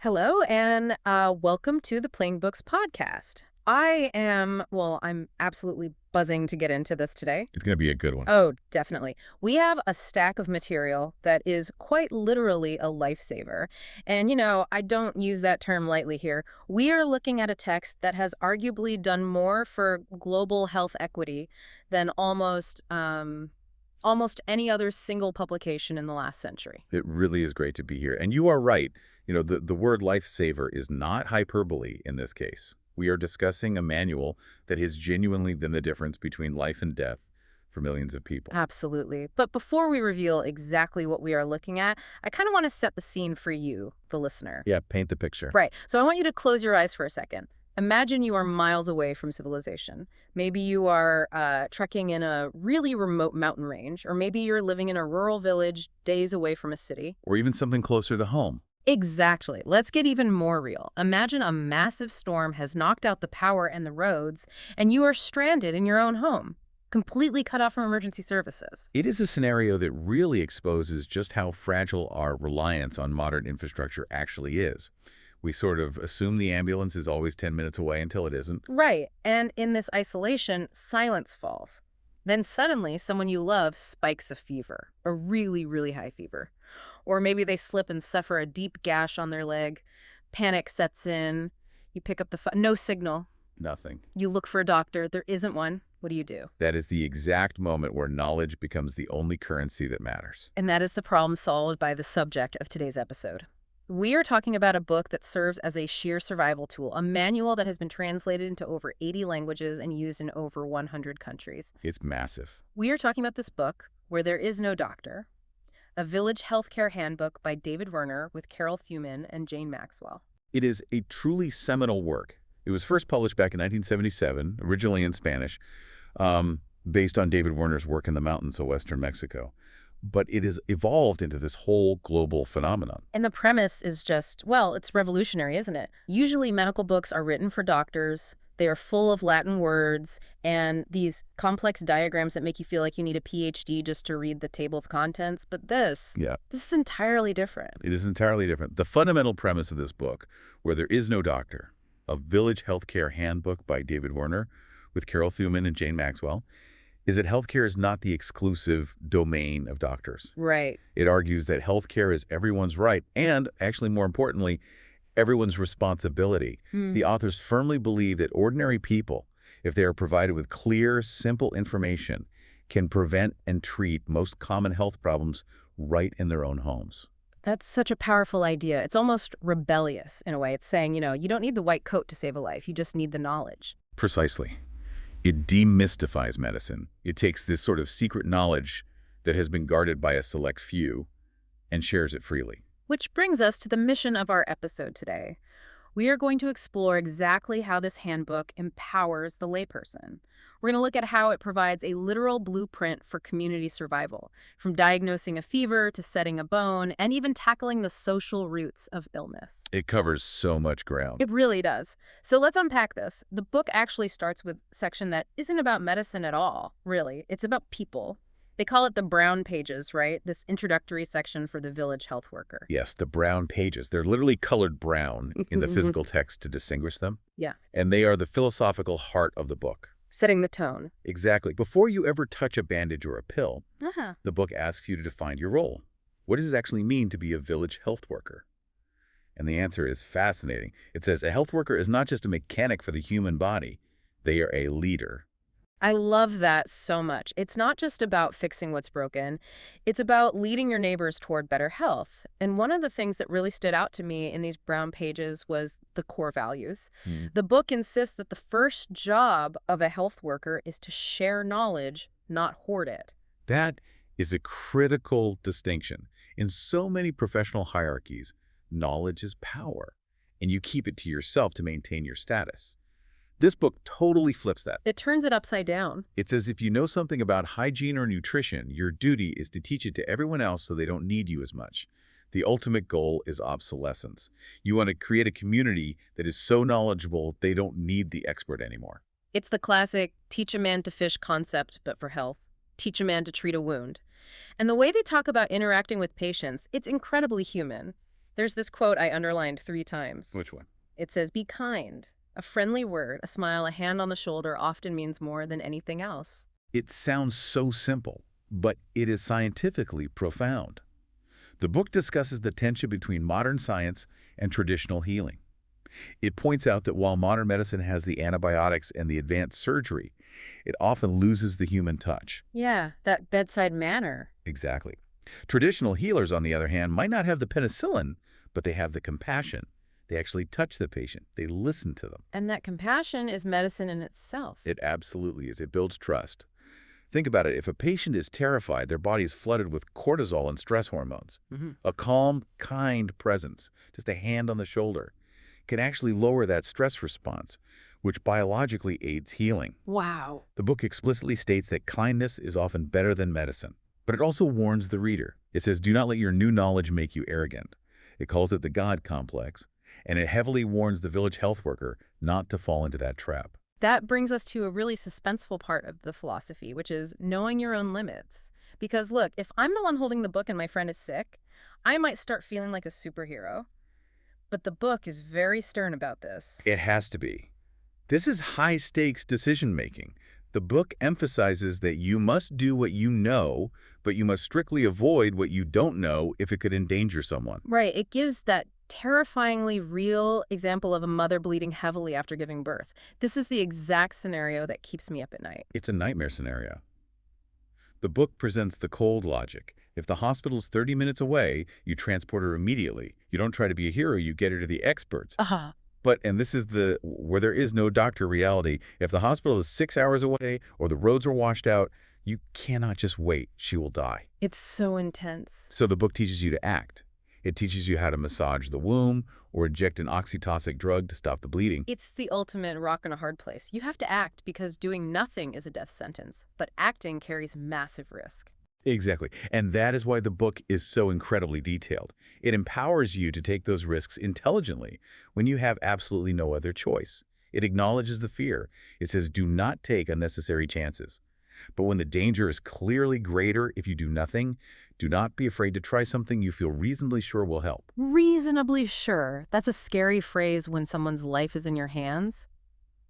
Hello, and welcome to the Playing Books podcast. I'm absolutely buzzing to get into this today. It's going to be a good one. Oh, definitely. We have a stack of material that is quite literally a lifesaver. And, I don't use that term lightly here. We are looking at a text that has arguably done more for global health equity than almost any other single publication in the last century. It really is great to be here. And you are right. The word lifesaver is not hyperbole in this case. We are discussing a manual that has genuinely been the difference between life and death for millions of people. Absolutely. But before we reveal exactly what we are looking at, I kind of want to set the scene for you, the listener. Yeah, paint the picture. Right. So I want you to close your eyes for a second. Imagine you are miles away from civilization. Maybe you are trekking in a really remote mountain range, or maybe you're living in a rural village days away from a city. Or even something closer to home. Exactly. Let's get even more real. Imagine a massive storm has knocked out the power and the roads, and you are stranded in your own home, completely cut off from emergency services. It is a scenario that really exposes just how fragile our reliance on modern infrastructure actually is. We sort of assume the ambulance is always 10 minutes away until it isn't. Right. And in this isolation, silence falls. Then suddenly, someone you love spikes a fever, a really, really high fever. Or maybe they slip and suffer a deep gash on their leg. Panic sets in. You pick up the phone. No signal. Nothing. You look for a doctor. There isn't one. What do you do? That is the exact moment where knowledge becomes the only currency that matters. And that is the problem solved by the subject of today's episode. We are talking about a book that serves as a sheer survival tool, a manual that has been translated into over 80 languages and used in over 100 countries. It's massive. We are talking about this book, Where There Is No Doctor, a Village Health Care Handbook by David Werner with Thuman and Jane Maxwell. It is a truly seminal work. It was first published back in 1977, originally in Spanish, based on David Werner's work in the mountains of western Mexico. But it has evolved into this whole global phenomenon. And the premise is it's revolutionary, isn't it? Usually medical books are written for doctors. They are full of Latin words and these complex diagrams that make you feel like you need a PhD just to read the table of contents. But this is entirely different. It is entirely different. The fundamental premise of this book, Where There Is No Doctor, a Village Health Care Handbook by David Werner with Thuman and Jane Maxwell, is that healthcare is not the exclusive domain of doctors. Right. It argues that healthcare is everyone's right and, actually more importantly, everyone's responsibility. The authors firmly believe that ordinary people, if they are provided with clear, simple information, can prevent and treat most common health problems right in their own homes. That's such a powerful idea. It's almost rebellious in a way. It's saying, you don't need the white coat to save a life. You just need the knowledge. Precisely. It demystifies medicine. It takes this sort of secret knowledge that has been guarded by a select few and shares it freely. Which brings us to the mission of our episode today. We are going to explore exactly how this handbook empowers the layperson. We're going to look at how it provides a literal blueprint for community survival, from diagnosing a fever to setting a bone, and even tackling the social roots of illness. It covers so much ground. It really does. So let's unpack this. The book actually starts with a section that isn't about medicine at all, really. It's about people. They call it the brown pages, right? This introductory section for the village health worker. Yes, the brown pages. They're literally colored brown in the physical text to distinguish them. Yeah. And they are the philosophical heart of the book. Setting the tone. Exactly. Before you ever touch a bandage or a pill, the book asks you to define your role. What does it actually mean to be a village health worker? And the answer is fascinating. It says a health worker is not just a mechanic for the human body. They are a leader. I love that so much. It's not just about fixing what's broken. It's about leading your neighbors toward better health. And one of the things that really stood out to me in these brown pages was the core values. The book insists that the first job of a health worker is to share knowledge, not hoard it. That is a critical distinction. In so many professional hierarchies, knowledge is power, and you keep it to yourself to maintain your status. This book totally flips that. It turns it upside down. It's as if you know something about hygiene or nutrition, your duty is to teach it to everyone else so they don't need you as much. The ultimate goal is obsolescence. You want to create a community that is so knowledgeable they don't need the expert anymore. It's the classic teach a man to fish concept, but for health. Teach a man to treat a wound. And the way they talk about interacting with patients, it's incredibly human. There's this quote I underlined 3 times. Which one? It says, "Be kind. A friendly word, a smile, a hand on the shoulder often means more than anything else." It sounds so simple, but it is scientifically profound. The book discusses the tension between modern science and traditional healing. It points out that while modern medicine has the antibiotics and the advanced surgery, it often loses the human touch. Yeah, that bedside manner. Exactly. Traditional healers, on the other hand, might not have the penicillin, but they have the compassion. They actually touch the patient. They listen to them. And that compassion is medicine in itself. It absolutely is. It builds trust. Think about it. If a patient is terrified, their body is flooded with cortisol and stress hormones. A calm, kind presence, just a hand on the shoulder, can actually lower that stress response, which biologically aids healing. Wow. The book explicitly states that kindness is often better than medicine, but it also warns the reader. It says, do not let your new knowledge make you arrogant. It calls it the God complex, and it heavily warns the village health worker not to fall into that trap. That brings us to a really suspenseful part of the philosophy, which is knowing your own limits. Because look, if I'm the one holding the book and my friend is sick, I might start feeling like a superhero. But the book is very stern about this. It has to be. This is high-stakes decision-making. The book emphasizes that you must do what you know, but you must strictly avoid what you don't know if it could endanger someone. Right. It gives that terrifyingly real example of a mother bleeding heavily after giving birth. This is the exact scenario that keeps me up at night. It's a nightmare scenario. The book presents the cold logic. If the hospital's 30 minutes away, you transport her immediately. You don't try to be a hero, you get her to the experts. But, and this is where there is no doctor reality, if the hospital is 6 hours away or the roads are washed out, you cannot just wait. She will die. It's so intense. So the book teaches you to act. It teaches you how to massage the womb or inject an oxytocin drug to stop the bleeding. It's the ultimate rock in a hard place. You have to act because doing nothing is a death sentence, but acting carries massive risk. Exactly. And that is why the book is so incredibly detailed. It empowers you to take those risks intelligently when you have absolutely no other choice. It acknowledges the fear. It says, do not take unnecessary chances. But when the danger is clearly greater if you do nothing, do not be afraid to try something you feel reasonably sure will help. Reasonably sure. That's a scary phrase when someone's life is in your hands.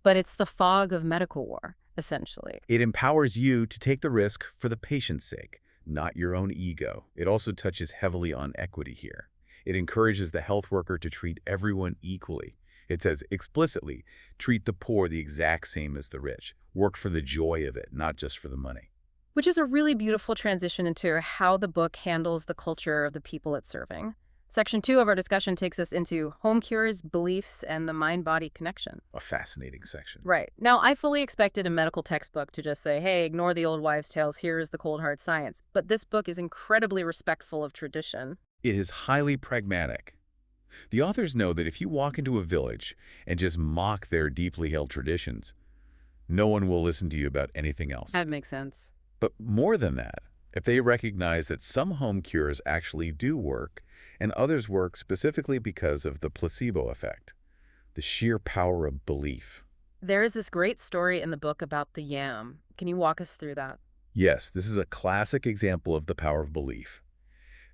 But it's the fog of medical war, essentially. It empowers you to take the risk for the patient's sake, not your own ego. It also touches heavily on equity here. It encourages the health worker to treat everyone equally. It says explicitly, treat the poor the exact same as the rich. Work for the joy of it, not just for the money. Which is a really beautiful transition into how the book handles the culture of the people it's serving. Section 2 of our discussion takes us into home cures, beliefs, and the mind-body connection. A fascinating section. Right. Now, I fully expected a medical textbook to just say, hey, ignore the old wives' tales, here is the cold hard science. But this book is incredibly respectful of tradition. It is highly pragmatic. The authors know that if you walk into a village and just mock their deeply held traditions, no one will listen to you about anything else. That makes sense. But more than that, if they recognize that some home cures actually do work and others work specifically because of the placebo effect, the sheer power of belief. There is this great story in the book about the yam. Can you walk us through that? Yes, this is a classic example of the power of belief.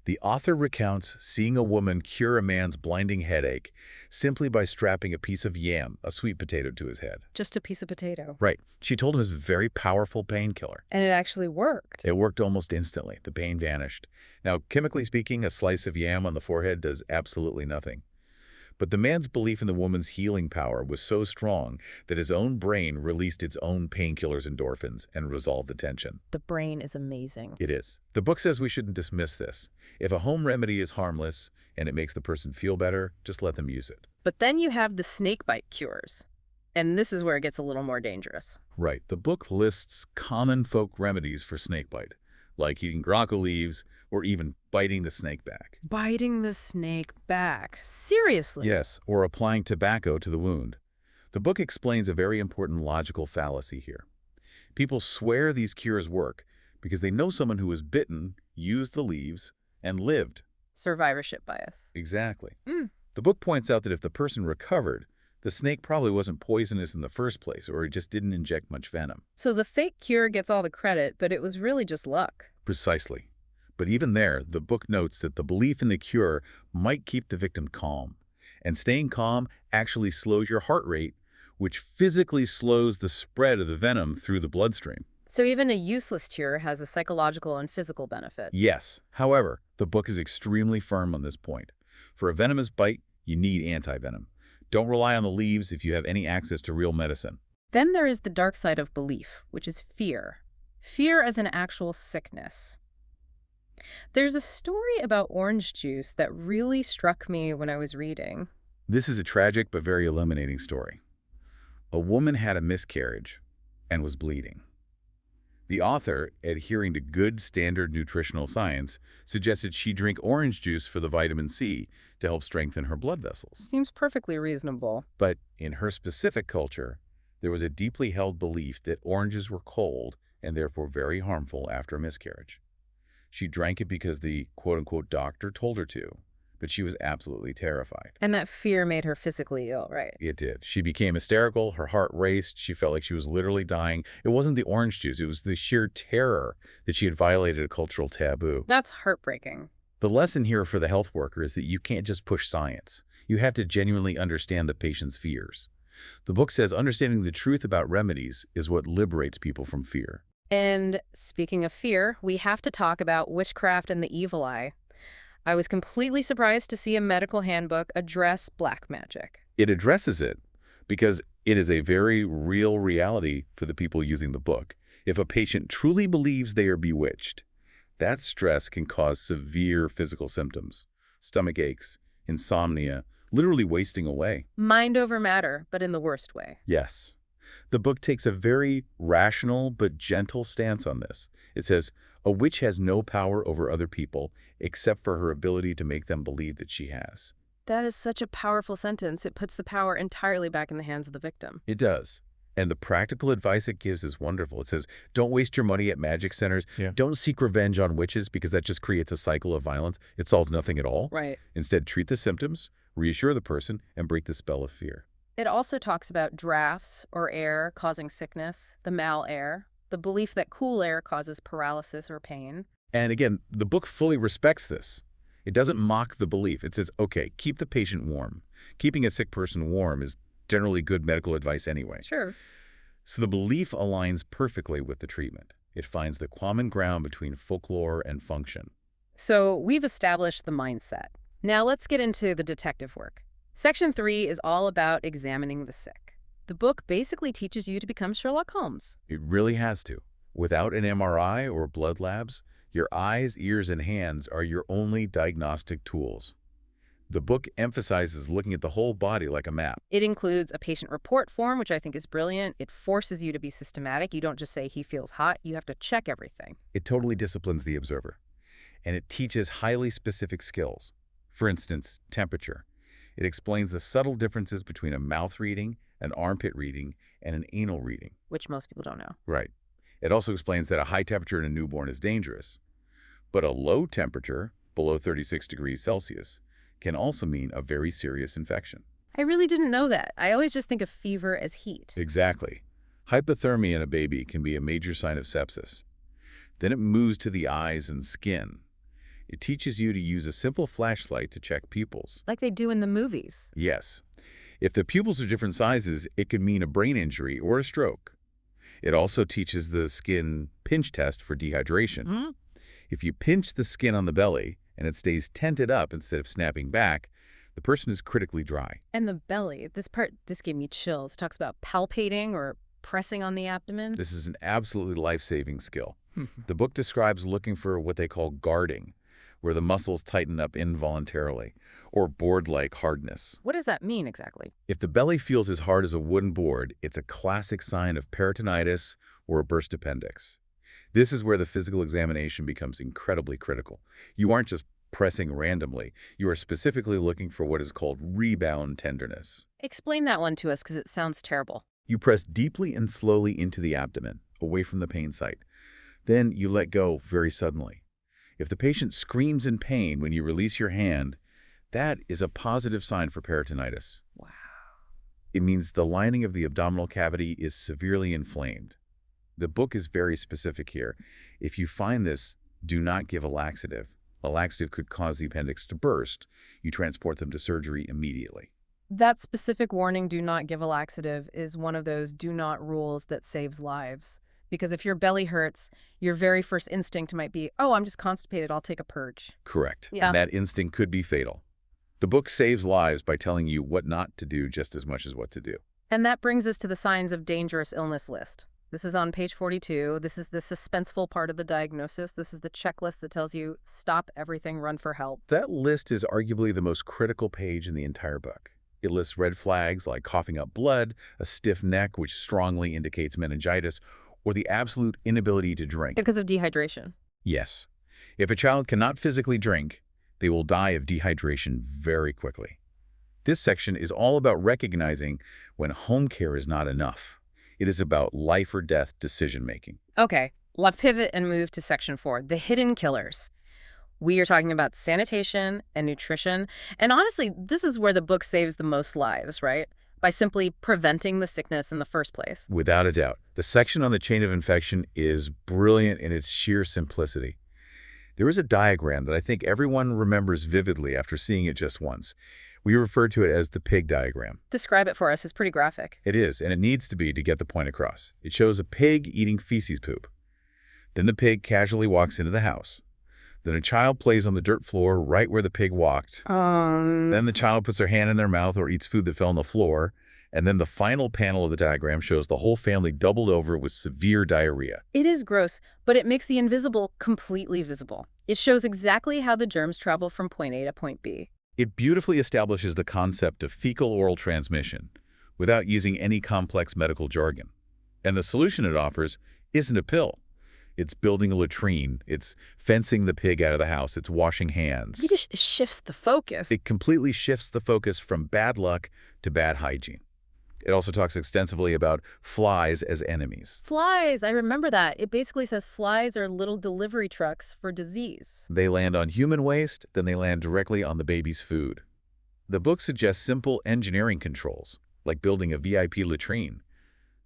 The author recounts seeing a woman cure a man's blinding headache simply by strapping a piece of yam, a sweet potato, to his head. Just a piece of potato. Right. She told him it was a very powerful painkiller. And it actually worked. It worked almost instantly. The pain vanished. Now, chemically speaking, a slice of yam on the forehead does absolutely nothing. But the man's belief in the woman's healing power was so strong that his own brain released its own painkillers endorphins and resolved the tension. The brain is amazing. It is. The book says we shouldn't dismiss this. If a home remedy is harmless and it makes the person feel better, just let them use it. But then you have the snakebite cures. And this is where it gets a little more dangerous. Right. The book lists common folk remedies for snakebite, like eating grocco leaves or even biting the snake back. Biting the snake back. Seriously? Yes, or applying tobacco to the wound. The book explains a very important logical fallacy here. People swear these cures work because they know someone who was bitten, used the leaves, and lived. Survivorship bias. Exactly. The book points out that if the person recovered, the snake probably wasn't poisonous in the first place, or it just didn't inject much venom. So the fake cure gets all the credit, but it was really just luck. Precisely. But even there, the book notes that the belief in the cure might keep the victim calm. And staying calm actually slows your heart rate, which physically slows the spread of the venom through the bloodstream. So even a useless cure has a psychological and physical benefit. Yes. However, the book is extremely firm on this point. For a venomous bite, you need antivenom. Don't rely on the leaves if you have any access to real medicine. Then there is the dark side of belief, which is fear. Fear as an actual sickness. There's a story about orange juice that really struck me when I was reading. This is a tragic but very illuminating story. A woman had a miscarriage and was bleeding. The author, adhering to good standard nutritional science, suggested she drink orange juice for the vitamin C to help strengthen her blood vessels. Seems perfectly reasonable. But in her specific culture, there was a deeply held belief that oranges were cold and therefore very harmful after a miscarriage. She drank it because the quote-unquote doctor told her to, but she was absolutely terrified. And that fear made her physically ill, right? It did. She became hysterical, her heart raced, she felt like she was literally dying. It wasn't the orange juice, it was the sheer terror that she had violated a cultural taboo. That's heartbreaking. The lesson here for the health worker is that you can't just push science. You have to genuinely understand the patient's fears. The book says understanding the truth about remedies is what liberates people from fear. And speaking of fear, we have to talk about witchcraft and the evil eye. I was completely surprised to see a medical handbook address black magic. It addresses it because it is a very real reality for the people using the book. If a patient truly believes they are bewitched, that stress can cause severe physical symptoms, stomach aches, insomnia, literally wasting away. Mind over matter, but in the worst way. Yes. The book takes a very rational but gentle stance on this. It says, a witch has no power over other people except for her ability to make them believe that she has. That is such a powerful sentence. It puts the power entirely back in the hands of the victim. It does. And the practical advice it gives is wonderful. It says, don't waste your money at magic centers. Yeah. Don't seek revenge on witches because that just creates a cycle of violence. It solves nothing at all. Right. Instead, treat the symptoms, reassure the person, and break the spell of fear. It also talks about drafts or air causing sickness, the mal-air, the belief that cool air causes paralysis or pain. And again, the book fully respects this. It doesn't mock the belief. It says, okay, keep the patient warm. Keeping a sick person warm is generally good medical advice anyway. Sure. So the belief aligns perfectly with the treatment. It finds the common ground between folklore and function. So we've established the mindset. Now let's get into the detective work. Section 3 is all about examining the sick. The book basically teaches you to become Sherlock Holmes. It really has to. Without an MRI or blood labs, your eyes, ears, and hands are your only diagnostic tools. The book emphasizes looking at the whole body like a map. It includes a patient report form, which I think is brilliant. It forces you to be systematic. You don't just say he feels hot. You have to check everything. It totally disciplines the observer. And it teaches highly specific skills. For instance, temperature. It explains the subtle differences between a mouth reading, an armpit reading, and an anal reading. Which most people don't know. Right. It also explains that a high temperature in a newborn is dangerous. But a low temperature, below 36 degrees Celsius, can also mean a very serious infection. I really didn't know that. I always just think of fever as heat. Exactly. Hypothermia in a baby can be a major sign of sepsis. Then it moves to the eyes and skin. It teaches you to use a simple flashlight to check pupils. Like they do in the movies. Yes. If the pupils are different sizes, it could mean a brain injury or a stroke. It also teaches the skin pinch test for dehydration. Hmm? If you pinch the skin on the belly and it stays tented up instead of snapping back, the person is critically dry. And the belly. This gave me chills. It talks about palpating or pressing on the abdomen. This is an absolutely life-saving skill. The book describes looking for what they call guarding, where the muscles tighten up involuntarily, or board-like hardness. What does that mean exactly? If the belly feels as hard as a wooden board, it's a classic sign of peritonitis or a burst appendix. This is where the physical examination becomes incredibly critical. You aren't just pressing randomly. You are specifically looking for what is called rebound tenderness. Explain that one to us because it sounds terrible. You press deeply and slowly into the abdomen, away from the pain site. Then you let go very suddenly. If the patient screams in pain when you release your hand, that is a positive sign for peritonitis. Wow. It means the lining of the abdominal cavity is severely inflamed. The book is very specific here. If you find this, Do not give a laxative. A laxative could cause the appendix to burst. You transport them to surgery immediately. That specific warning, do not give a laxative, is one of those do not rules that saves lives. Because if your belly hurts, your very first instinct might be, oh, I'm just constipated, I'll take a purge. Correct. Yeah. And that instinct could be fatal. The book saves lives by telling you what not to do just as much as what to do. And that brings us to the signs of dangerous illness list. This is on page 42. This is the suspenseful part of the diagnosis. This is the checklist that tells you, stop everything, run for help. That list is arguably the most critical page in the entire book. It lists red flags like coughing up blood, a stiff neck, which strongly indicates meningitis, or the absolute inability to drink. Because of dehydration. Yes. If a child cannot physically drink, they will die of dehydration very quickly. This section is all about recognizing when home care is not enough. It is about life or death decision-making. Okay, let's pivot and move to section 4, the hidden killers. We are talking about sanitation and nutrition. And honestly, this is where the book saves the most lives, right? By simply preventing the sickness in the first place. Without a doubt. The section on the chain of infection is brilliant in its sheer simplicity. There is a diagram that I think everyone remembers vividly after seeing it just once. We refer to it as the pig diagram. Describe it for us. It's pretty graphic. It is, and it needs to be to get the point across. It shows a pig eating feces poop. Then the pig casually walks into the house. Then a child plays on the dirt floor right where the pig walked. Then the child puts their hand in their mouth or eats food that fell on the floor. And then the final panel of the diagram shows the whole family doubled over with severe diarrhea. It is gross, but it makes the invisible completely visible. It shows exactly how the germs travel from point A to point B. It beautifully establishes the concept of fecal-oral transmission without using any complex medical jargon. And the solution it offers isn't a pill. It's building a latrine. It's fencing the pig out of the house. It's washing hands. It just shifts the focus. It completely shifts the focus from bad luck to bad hygiene. It also talks extensively about flies as enemies. Flies, I remember that. It basically says flies are little delivery trucks for disease. They land on human waste, then they land directly on the baby's food. The book suggests simple engineering controls, like building a VIP latrine.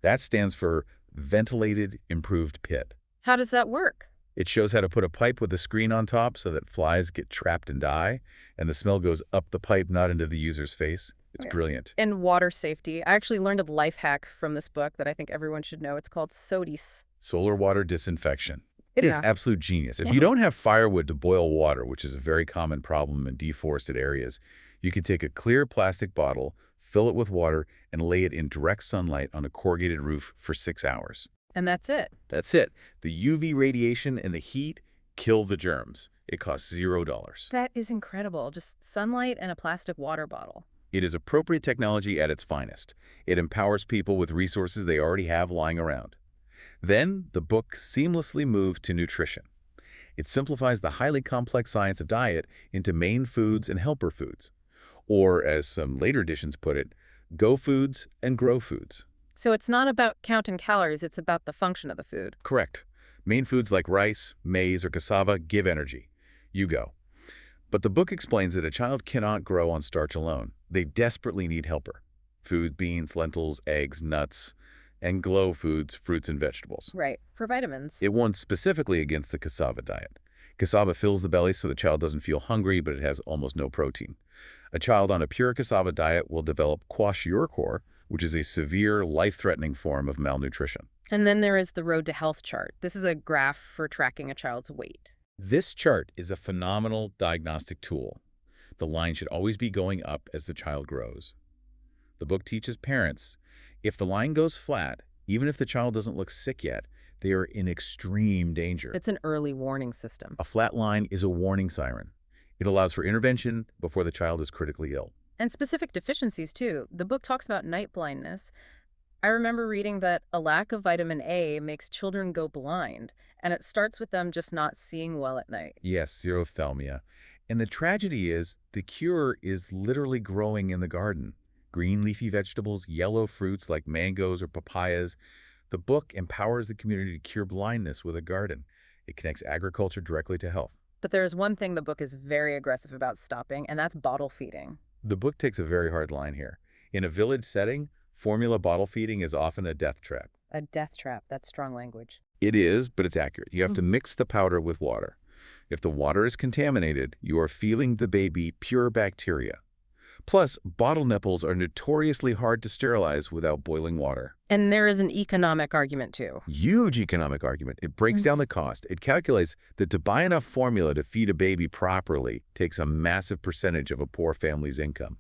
That stands for Ventilated Improved Pit. How does that work? It shows how to put a pipe with a screen on top so that flies get trapped and die, and the smell goes up the pipe, not into the user's face. It's brilliant. And water safety. I actually learned a life hack from this book that I think everyone should know. It's called SODIS. Solar water disinfection. It is Yeah. absolute genius. If you don't have firewood to boil water, which is a very common problem in deforested areas, you can take a clear plastic bottle, fill it with water, and lay it in direct sunlight on a corrugated roof for 6 hours. And that's it. That's it. The UV radiation and the heat kill the germs. It costs $0. That is incredible. Just sunlight and a plastic water bottle. It is appropriate technology at its finest. It empowers people with resources they already have lying around. Then, the book seamlessly moves to nutrition. It simplifies the highly complex science of diet into main foods and helper foods. Or, as some later editions put it, go foods and grow foods. So it's not about counting calories, it's about the function of the food. Correct. Main foods like rice, maize, or cassava give energy. You go. But the book explains that a child cannot grow on starch alone. They desperately need helper. Food, beans, lentils, eggs, nuts, and glow foods, fruits and vegetables. Right, for vitamins. It warns specifically against the cassava diet. Cassava fills the belly so the child doesn't feel hungry, but it has almost no protein. A child on a pure cassava diet will develop kwashiorkor, which is a severe, life-threatening form of malnutrition. And then there is the Road to Health chart. This is a graph for tracking a child's weight. This chart is a phenomenal diagnostic tool. The line should always be going up as the child grows. The book teaches parents, if the line goes flat, even if the child doesn't look sick yet, they are in extreme danger. It's an early warning system. A flat line is a warning siren. It allows for intervention before the child is critically ill. And specific deficiencies, too. The book talks about night blindness. I remember reading that a lack of vitamin A makes children go blind, and it starts with them just not seeing well at night. Yes, xerophthalmia. And the tragedy is, the cure is literally growing in the garden. Green leafy vegetables, yellow fruits like mangoes or papayas. The book empowers the community to cure blindness with a garden. It connects agriculture directly to health. But there's one thing the book is very aggressive about stopping, and that's bottle feeding. The book takes a very hard line here. In a village setting, formula bottle feeding is often a death trap. A death trap. That's strong language. It is, but it's accurate. You have to mix the powder with water. If the water is contaminated, you are feeding the baby pure bacteria. Plus, bottle nipples are notoriously hard to sterilize without boiling water. And there is an economic argument, too. Huge economic argument. It breaks down the cost. It calculates that to buy enough formula to feed a baby properly takes a massive percentage of a poor family's income.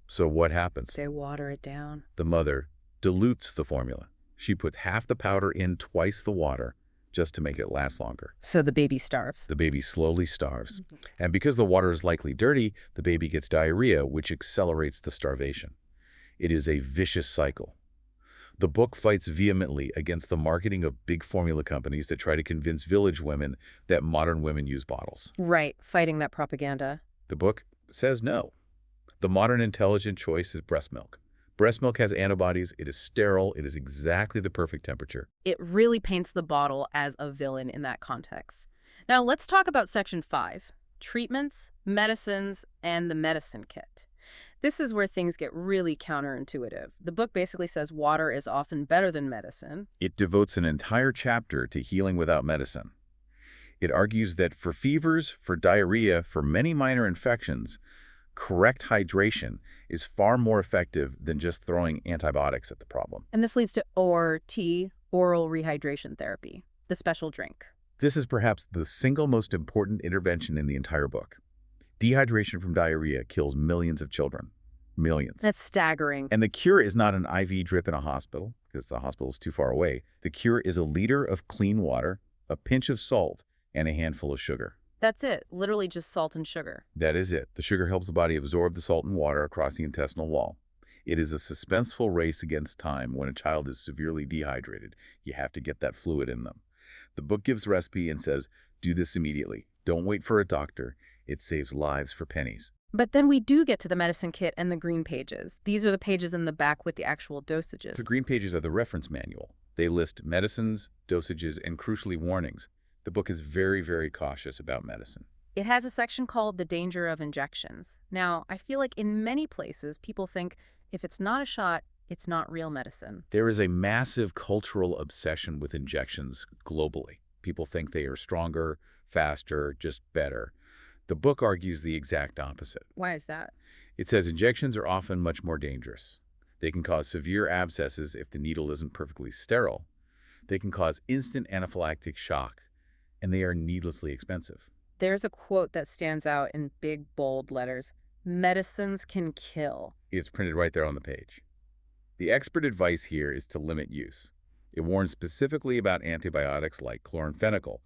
So what happens? They water it down. The mother dilutes the formula. She puts half the powder in twice the water just to make it last longer. So the baby starves. The baby slowly starves. And because the water is likely dirty, the baby gets diarrhea, which accelerates the starvation. It is a vicious cycle. The book fights vehemently against the marketing of big formula companies that try to convince village women that modern women use bottles. Right, fighting that propaganda. The book says no. The modern intelligent choice is breast milk. Breast milk has antibodies, it is sterile, it is exactly the perfect temperature. It really paints the bottle as a villain in that context. Now let's talk about Section 5, treatments, medicines, and the medicine kit. This is where things get really counterintuitive. The book basically says water is often better than medicine. It devotes an entire chapter to healing without medicine. It argues that for fevers, for diarrhea, for many minor infections, correct hydration is far more effective than just throwing antibiotics at the problem. And this leads to ORT, oral rehydration therapy, the special drink. This is perhaps the single most important intervention in the entire book. Dehydration from diarrhea kills millions of children. Millions. That's staggering. And the cure is not an IV drip in a hospital, because the hospital is too far away. The cure is a liter of clean water, a pinch of salt, and a handful of sugar. That's it. Literally just salt and sugar. That is it. The sugar helps the body absorb the salt and water across the intestinal wall. It is a suspenseful race against time when a child is severely dehydrated. You have to get that fluid in them. The book gives a recipe and says, do this immediately. Don't wait for a doctor. It saves lives for pennies. But then we do get to the medicine kit and the green pages. These are the pages in the back with the actual dosages. The green pages are the reference manual. They list medicines, dosages, and crucially warnings. The book is very, very cautious about medicine. It has a section called The Danger of Injections. Now, I feel like in many places, people think if it's not a shot, it's not real medicine. There is a massive cultural obsession with injections globally. People think they are stronger, faster, just better. The book argues the exact opposite. Why is that? It says injections are often much more dangerous. They can cause severe abscesses if the needle isn't perfectly sterile. They can cause instant anaphylactic shock, and they are needlessly expensive. There's a quote that stands out in big, bold letters. Medicines can kill. It's printed right there on the page. The expert advice here is to limit use. It warns specifically about antibiotics like chloramphenicol.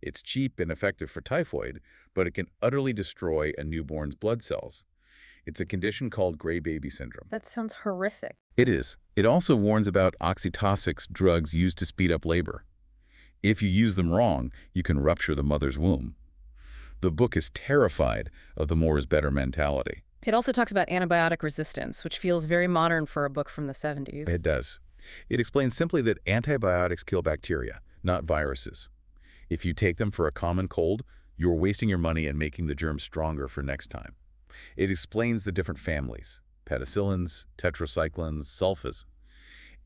It's cheap and effective for typhoid, but it can utterly destroy a newborn's blood cells. It's a condition called gray baby syndrome. That sounds horrific. It is. It also warns about oxytocics, drugs used to speed up labor. If you use them wrong, you can rupture the mother's womb. The book is terrified of the more is better mentality. It also talks about antibiotic resistance, which feels very modern for a book from the 70s. It does. It explains simply that antibiotics kill bacteria, not viruses. If you take them for a common cold, you're wasting your money and making the germs stronger for next time. It explains the different families, penicillins, tetracyclines, sulfas.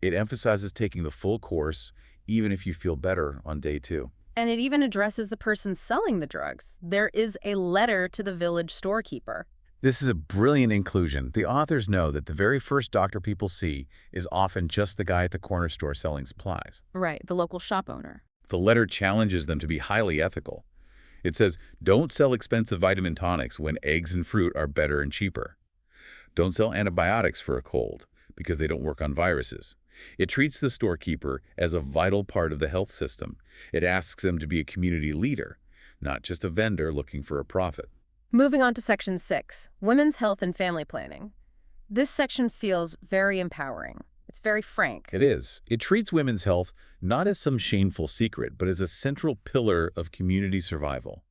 It emphasizes taking the full course, even if you feel better on day 2. And it even addresses the person selling the drugs. There is a letter to the village storekeeper. This is a brilliant inclusion. The authors know that the very first doctor people see is often just the guy at the corner store selling supplies. Right, the local shop owner. The letter challenges them to be highly ethical. It says, don't sell expensive vitamin tonics when eggs and fruit are better and cheaper. Don't sell antibiotics for a cold because they don't work on viruses. It treats the storekeeper as a vital part of the health system. It asks them to be a community leader, not just a vendor looking for a profit. Moving on to Section 6, Women's Health and Family Planning. This section feels very empowering. It's very frank. It is. It treats women's health not as some shameful secret, but as a central pillar of community survival.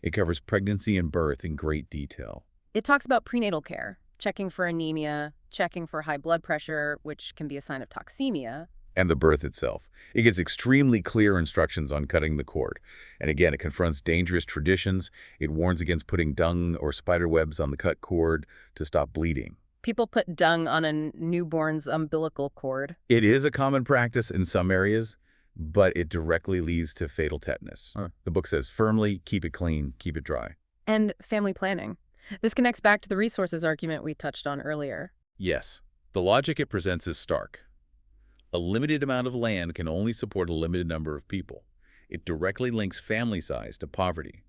It covers pregnancy and birth in great detail. It talks about prenatal care, checking for anemia, checking for high blood pressure, which can be a sign of toxemia. And the birth itself. It gives extremely clear instructions on cutting the cord. And again, it confronts dangerous traditions. It warns against putting dung or spider webs on the cut cord to stop bleeding. People put dung on a newborn's umbilical cord. It is a common practice in some areas. but it directly leads to fatal tetanus. The book says firmly, keep it clean, keep it dry. And family planning. This connects back to the resources argument we touched on earlier. Yes, the logic it presents is stark. A limited amount of land can only support a limited number of people. It directly links family size to poverty.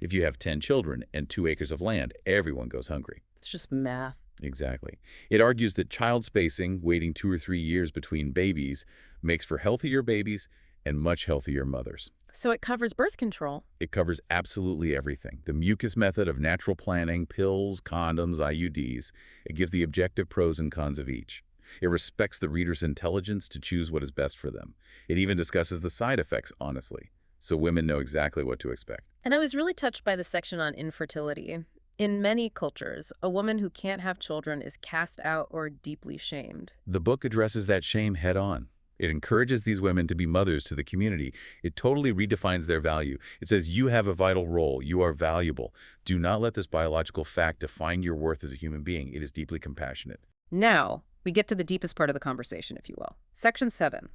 If you have 10 children and 2 acres of land, everyone goes hungry. It's just math. Exactly. It argues that child spacing, waiting 2 or 3 years between babies, makes for healthier babies and much healthier mothers. So it covers birth control. It covers absolutely everything. The mucus method of natural planning, pills, condoms, IUDs. It gives the objective pros and cons of each. It respects the reader's intelligence to choose what is best for them. It even discusses the side effects honestly, so women know exactly what to expect. And I was really touched by the section on infertility. In many cultures, a woman who can't have children is cast out or deeply shamed. The book addresses that shame head on. It encourages these women to be mothers to the community. It totally redefines their value. It says you have a vital role. You are valuable. Do not let this biological fact define your worth as a human being. It is deeply compassionate. Now, we get to the deepest part of the conversation, if you will. Section 7.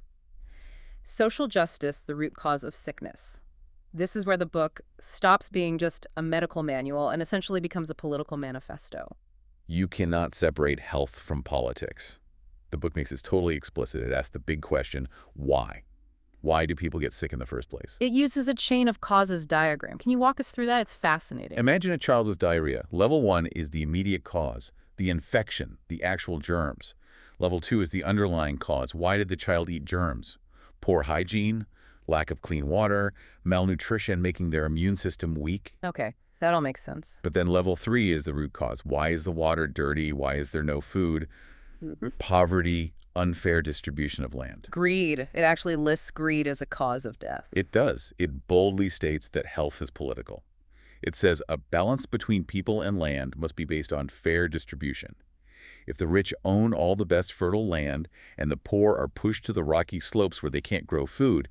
Social justice, the root cause of sickness. This is where the book stops being just a medical manual and essentially becomes a political manifesto. You cannot separate health from politics. The book makes this totally explicit. It asks the big question, why? Why do people get sick in the first place? It uses a chain of causes diagram. Can you walk us through that? It's fascinating. Imagine a child with diarrhea. Level 1 is the immediate cause, the infection, the actual germs. Level 2 is the underlying cause. Why did the child eat germs? Poor hygiene, lack of clean water, malnutrition making their immune system weak. Okay, that all makes sense. But then level 3 is the root cause. Why is the water dirty? Why is there no food? Poverty, unfair distribution of land. Greed. It actually lists greed as a cause of death. It does. It boldly states that health is political. It says a balance between people and land must be based on fair distribution. If the rich own all the best fertile land and the poor are pushed to the rocky slopes where they can't grow food,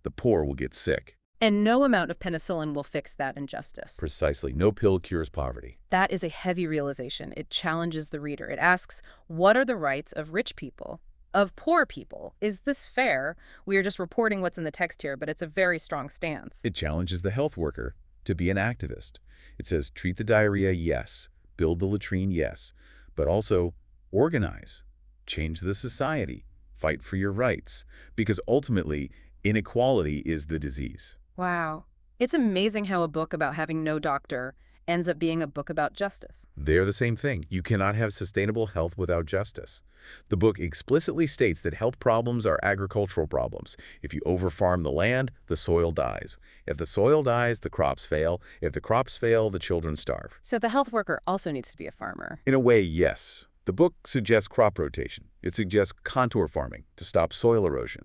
the poor will get sick. And no amount of penicillin will fix that injustice. Precisely. No pill cures poverty. That is a heavy realization. It challenges the reader. It asks, what are the rights of rich people, of poor people? Is this fair? We are just reporting what's in the text here, but it's a very strong stance. It challenges the health worker to be an activist. It says treat the diarrhea, yes. Build the latrine, yes. But also organize. Change the society. Fight for your rights. Because ultimately, inequality is the disease. Wow. It's amazing how a book about having no doctor ends up being a book about justice. They're the same thing. You cannot have sustainable health without justice. The book explicitly states that health problems are agricultural problems. If you overfarm the land, the soil dies. If the soil dies, the crops fail. If the crops fail, the children starve. So the health worker also needs to be a farmer. In a way, yes. The book suggests crop rotation. It suggests contour farming to stop soil erosion.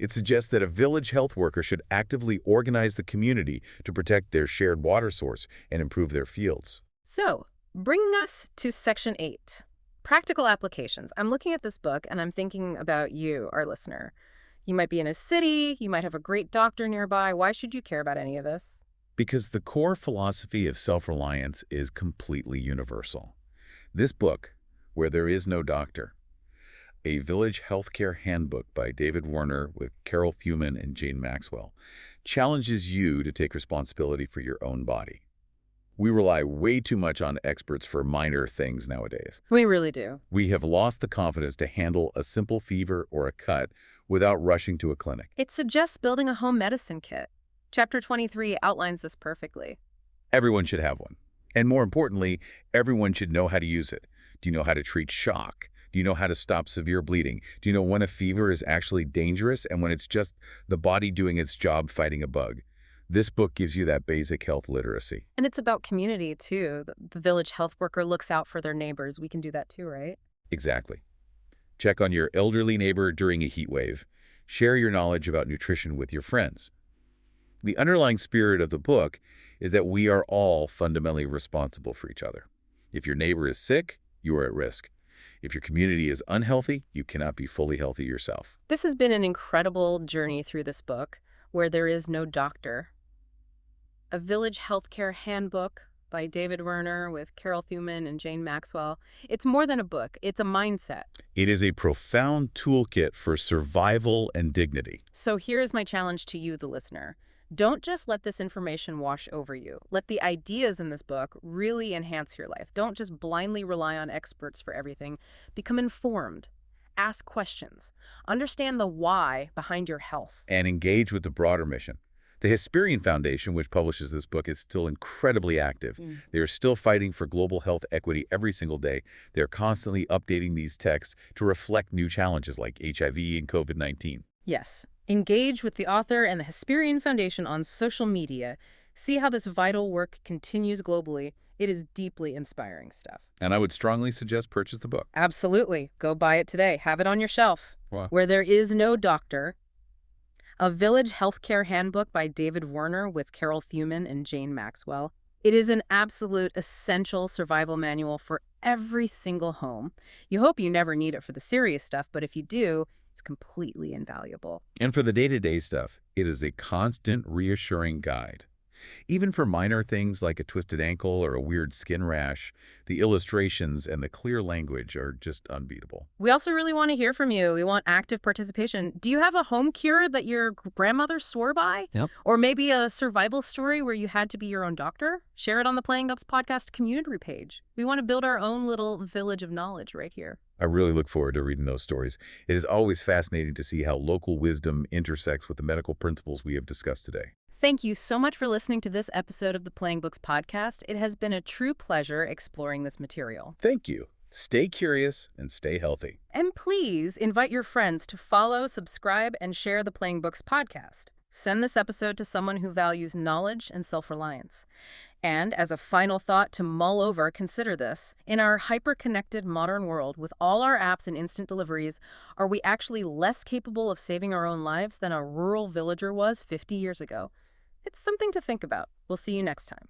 It suggests that a village health worker should actively organize the community to protect their shared water source and improve their fields. So, bringing us to Section 8, practical applications. I'm looking at this book and I'm thinking about you, our listener. You might be in a city, you might have a great doctor nearby. Why should you care about any of this? Because the core philosophy of self-reliance is completely universal. This book, Where There Is No Doctor, a Village Health Care Handbook by David Werner with Thuman and Jane Maxwell, challenges you to take responsibility for your own body. We rely way too much on experts for minor things nowadays. We really do. We have lost the confidence to handle a simple fever or a cut without rushing to a clinic. It suggests building a home medicine kit. Chapter 23 outlines this perfectly. Everyone should have one. And more importantly, everyone should know how to use it. Do you know how to treat shock? Do you know how to stop severe bleeding? Do you know when a fever is actually dangerous and when it's just the body doing its job fighting a bug? This book gives you that basic health literacy. And it's about community, too. The village health worker looks out for their neighbors. We can do that, too, right? Exactly. Check on your elderly neighbor during a heat wave. Share your knowledge about nutrition with your friends. The underlying spirit of the book is that we are all fundamentally responsible for each other. If your neighbor is sick, you are at risk. If your community is unhealthy, you cannot be fully healthy yourself. This has been an incredible journey through this book, Where There Is No Doctor. A Village Health Care Handbook by David Werner with Thuman and Jane Maxwell. It's more than a book. It's a mindset. It is a profound toolkit for survival and dignity. So here's my challenge to you, the listener. Don't just let this information wash over you. Let the ideas in this book really enhance your life. Don't just blindly rely on experts for everything. Become informed. Ask questions. Understand the why behind your health. And engage with the broader mission. The Hesperian Foundation, which publishes this book, is still incredibly active. They are still fighting for global health equity every single day. They're constantly updating these texts to reflect new challenges like HIV and COVID-19. Yes. Engage with the author and the Hesperian Foundation on social media. See how this vital work continues globally. It is deeply inspiring stuff. And I would strongly suggest purchase the book. Absolutely. Go buy it today. Have it on your shelf. Wow. Where There Is No Doctor, a Village Health Care Handbook by David Werner with Thuman and Jane Maxwell. It is an absolute essential survival manual for every single home. You hope you never need it for the serious stuff, but if you do, it's completely invaluable. And for the day-to-day stuff, it is a constant, reassuring guide. Even for minor things like a twisted ankle or a weird skin rash, the illustrations and the clear language are just unbeatable. We also really want to hear from you. We want active participation. Do you have a home cure that your grandmother swore by? Yep. Or maybe a survival story where you had to be your own doctor? Share it on the Playing Ups podcast community page. We want to build our own little village of knowledge right here. I really look forward to reading those stories. It is always fascinating to see how local wisdom intersects with the medical principles we have discussed today. Thank you so much for listening to this episode of the Playing Books podcast. It has been a true pleasure exploring this material. Thank you. Stay curious and stay healthy. And please invite your friends to follow, subscribe, and share the Playing Books podcast. Send this episode to someone who values knowledge and self-reliance. And as a final thought to mull over, consider this. In our hyper-connected modern world, with all our apps and instant deliveries, are we actually less capable of saving our own lives than a rural villager was 50 years ago? It's something to think about. We'll see you next time.